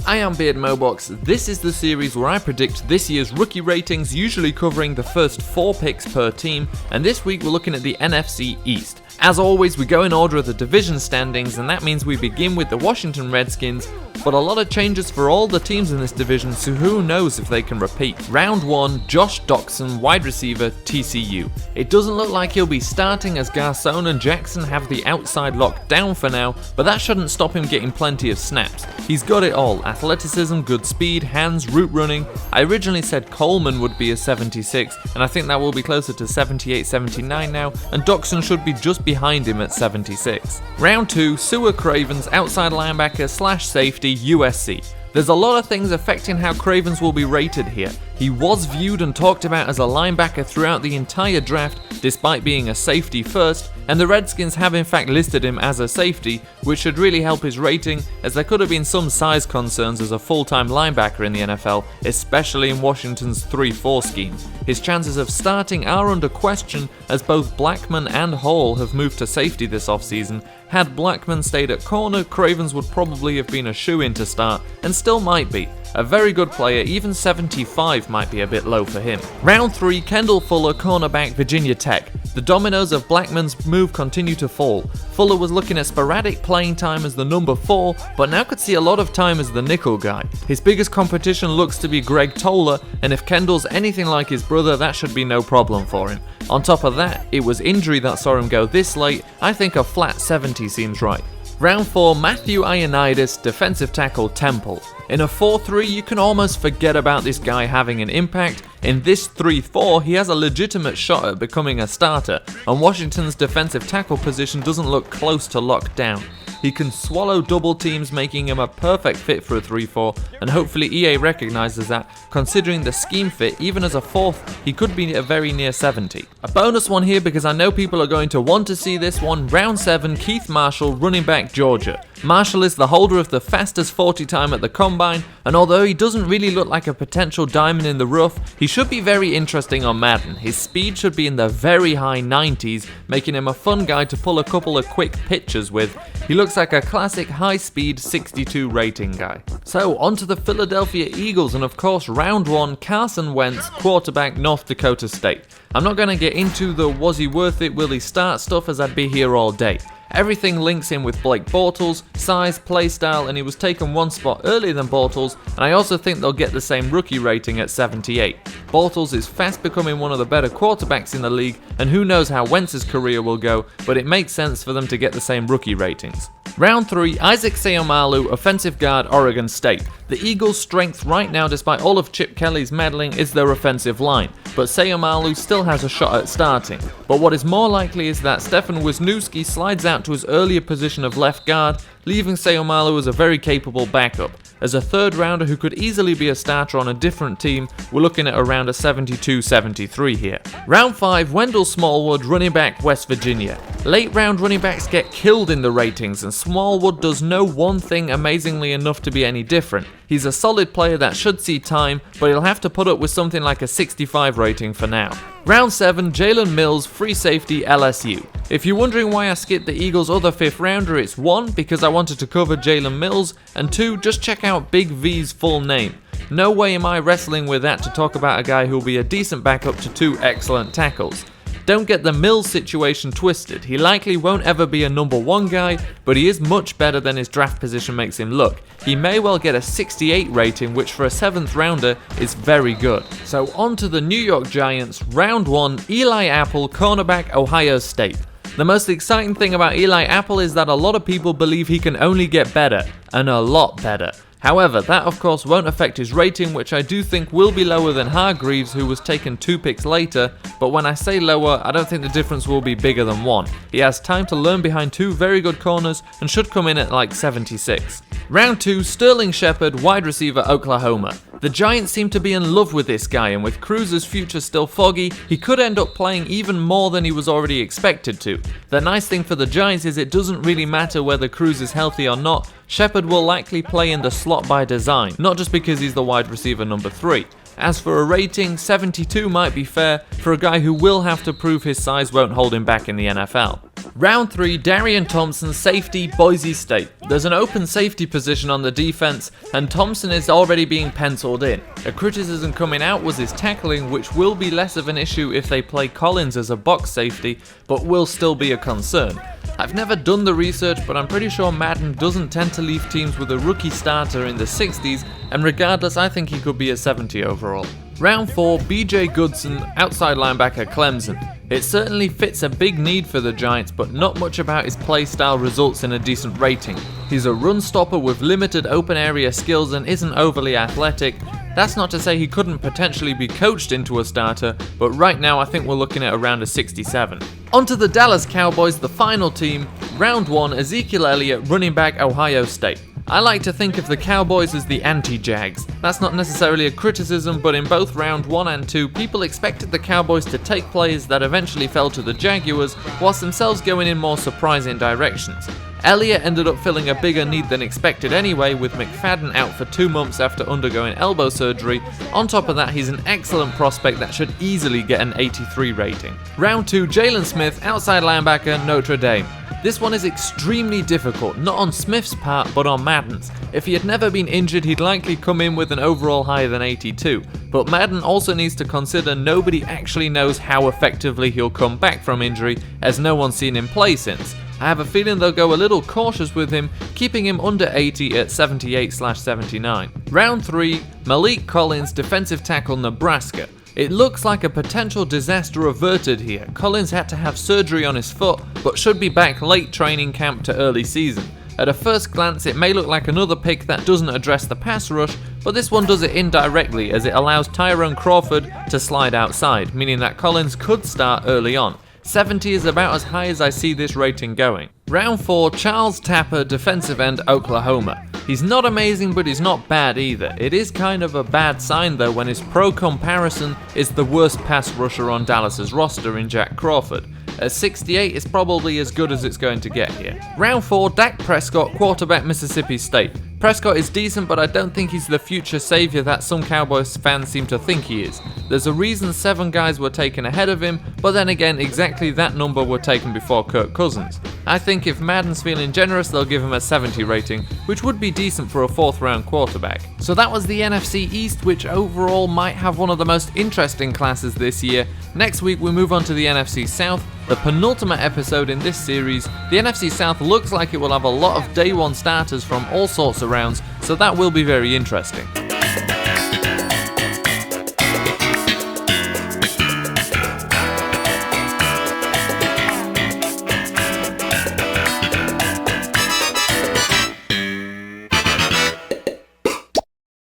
I am Beardmohbox. This is the series where I predict this year's rookie ratings, usually covering the first 4 picks per team, and this week we're looking at the NFC East. As always, we go in order of the division standings, and that means we begin with the Washington Redskins, but a lot of changes for all the teams in this division, so who knows if they can repeat. Round 1, Josh Doctson, wide receiver, TCU. It doesn't look like he'll be starting as Garcon and Jackson have the outside locked down for now, but that shouldn't stop him getting plenty of snaps. He's got it all: athleticism, good speed, hands, route running. I originally said Coleman would be a 76, and I think that will be closer to 78, 79 now, and Doctson should be just behind him at 76. Round 2, Cravens, outside linebacker / safety, USC. There's a lot of things affecting how Cravens will be rated here. He was viewed and talked about as a linebacker throughout the entire draft, despite being a safety first, and the Redskins have in fact listed him as a safety, which should really help his rating, as there could have been some size concerns as a full-time linebacker in the NFL, especially in Washington's 3-4 scheme. His chances of starting are under question, as both Blackman and Hall have moved to safety this offseason. Had Blackman stayed at corner, Cravens would probably have been a shoo-in to start, and still might be. A very good player, even 75 might be a bit low for him. Round 3, Kendall Fuller, cornerback, Virginia Tech. The dominoes of Blackman's move continue to fall. Fuller was looking at sporadic playing time as the number 4, but now could see a lot of time as the nickel guy. His biggest competition looks to be Greg Toller, and if Kendall's anything like his brother, that should be no problem for him. On top of that, it was injury that saw him go this late. I think a flat 70 seems right. Round 4, Matthew Ioannidis, defensive tackle, Temple. In a 4-3, you can almost forget about this guy having an impact. In this 3-4, he has a legitimate shot at becoming a starter, and Washington's defensive tackle position doesn't look close to locked down. He can swallow double teams, making him a perfect fit for a 3-4, and hopefully EA recognizes that. Considering the scheme fit, even as a 4th, he could be a very near 70. A bonus one here because I know people are going to want to see this one. Round 7, Keith Marshall, running back, Georgia. Marshall is the holder of the fastest 40 time at the combine, and although he doesn't really look like a potential diamond in the rough, he should be very interesting on Madden. His speed should be in the very high 90s, making him a fun guy to pull a couple of quick pitches with. He looks like a classic high-speed 62 rating guy. So on to the Philadelphia Eagles, and of course round 1, Carson Wentz, quarterback, North Dakota State. I'm not going to get into the was he worth it, will he start stuff, as I'd be here all day. Everything links in with Blake Bortles, size, playstyle, and he was taken one spot earlier than Bortles, and I also think they'll get the same rookie rating at 78. Bortles is fast becoming one of the better quarterbacks in the league, and who knows how Wentz's career will go, but it makes sense for them to get the same rookie ratings. Round 3, Isaac Seumalo, offensive guard, Oregon State. The Eagles' strength right now, despite all of Chip Kelly's meddling, is their offensive line, but Seumalo still has a shot at starting. But what is more likely is that Stefan Wisniewski slides out to his earlier position of left guard, leaving Seumalo as a very capable backup. As a 3rd rounder who could easily be a starter on a different team, we're looking at around a 72-73 here. Round 5, Wendell Smallwood, running back, West Virginia. Late round running backs get killed in the ratings, and Smallwood does no one thing amazingly enough to be any different. He's a solid player that should see time, but he'll have to put up with something like a 65 rating for now. Round 7, Jalen Mills, free safety, LSU. If you're wondering why I skipped the Eagles' other 5th rounder, it's 1, because I wanted to cover Jalen Mills, and 2, just check out Big V's full name. No way am I wrestling with that to talk about a guy who'll be a decent backup to 2 excellent tackles. Don't get the Mills situation twisted. He likely won't ever be a number 1 guy, but he is much better than his draft position makes him look. He may well get a 68 rating, which for a 7th rounder is very good. So on to the New York Giants. Round 1, Eli Apple, cornerback, Ohio State. The most exciting thing about Eli Apple is that a lot of people believe he can only get better, and a lot better. However, that of course won't affect his rating, which I do think will be lower than Hargreaves, who was taken 2 picks later, but when I say lower, I don't think the difference will be bigger than 1. He has time to learn behind 2 very good corners and should come in at like 76. Round 2, Sterling Shepard, wide receiver, Oklahoma. The Giants seem to be in love with this guy, and with Cruz's future still foggy, he could end up playing even more than he was already expected to. The nice thing for the Giants is it doesn't really matter whether Cruz is healthy or not. Shepard will likely play in the slot by design, not just because he's the wide receiver number 3. As for a rating, 72 might be fair for a guy who will have to prove his size won't hold him back in the NFL. Round 3, Darian Thompson, safety, Boise State. There's an open safety position on the defense, and Thompson is already being penciled in. A criticism coming out was his tackling, which will be less of an issue if they play Collins as a box safety, but will still be a concern. I've never done the research, but I'm pretty sure Madden doesn't tend to leave teams with a rookie starter in the 60s, and regardless, I think he could be a 70 overall. Round 4, BJ Goodson, outside linebacker, Clemson. It certainly fits a big need for the Giants, but not much about his play style results in a decent rating. He's a run stopper with limited open area skills and isn't overly athletic. That's not to say he couldn't potentially be coached into a starter, but right now I think we're looking at around a 67. On to the Dallas Cowboys, the final team. Round 1, Ezekiel Elliott, running back, Ohio State. I like to think of the Cowboys as the anti-Jags. That's not necessarily a criticism, but in both round 1 and 2, people expected the Cowboys to take plays that eventually fell to the Jaguars, whilst themselves going in more surprising directions. Elliott ended up filling a bigger need than expected anyway, with McFadden out for 2 months after undergoing elbow surgery. On top of that, he's an excellent prospect that should easily get an 83 rating. Round 2, Jalen Smith, outside linebacker, Notre Dame. This one is extremely difficult, not on Smith's part, but on Madden's. If he had never been injured, he'd likely come in with an overall higher than 82. But Madden also needs to consider nobody actually knows how effectively he'll come back from injury, as no one's seen him play since. I have a feeling they'll go a little cautious with him, keeping him under 80 at 78/79. Round 3, Maliek Collins, defensive tackle, Nebraska. It looks like a potential disaster averted here. Collins had to have surgery on his foot, but should be back late training camp to early season. At a first glance, it may look like another pick that doesn't address the pass rush, but this one does it indirectly as it allows Tyrone Crawford to slide outside, meaning that Collins could start early on. 70 is about as high as I see this rating going. Round 4, Charles Tapper, defensive end, Oklahoma. He's not amazing, but he's not bad either. It is kind of a bad sign though when his pro comparison is the worst pass rusher on Dallas's roster in Jack Crawford. At 68, it's probably as good as it's going to get here. Round 4, Dak Prescott, quarterback, Mississippi State. Prescott is decent, but I don't think he's the future savior that some Cowboys fans seem to think he is. There's a reason 7 guys were taken ahead of him, but then again, exactly that number were taken before Kirk Cousins. I think if Madden's feeling generous, they'll give him a 70 rating, which would be decent for a 4th round quarterback. So that was the NFC East, which overall might have one of the most interesting classes this year. Next week we move on to the NFC South, the penultimate episode in this series. The NFC South looks like it will have a lot of day 1 starters from all sorts of rounds, so that will be very interesting.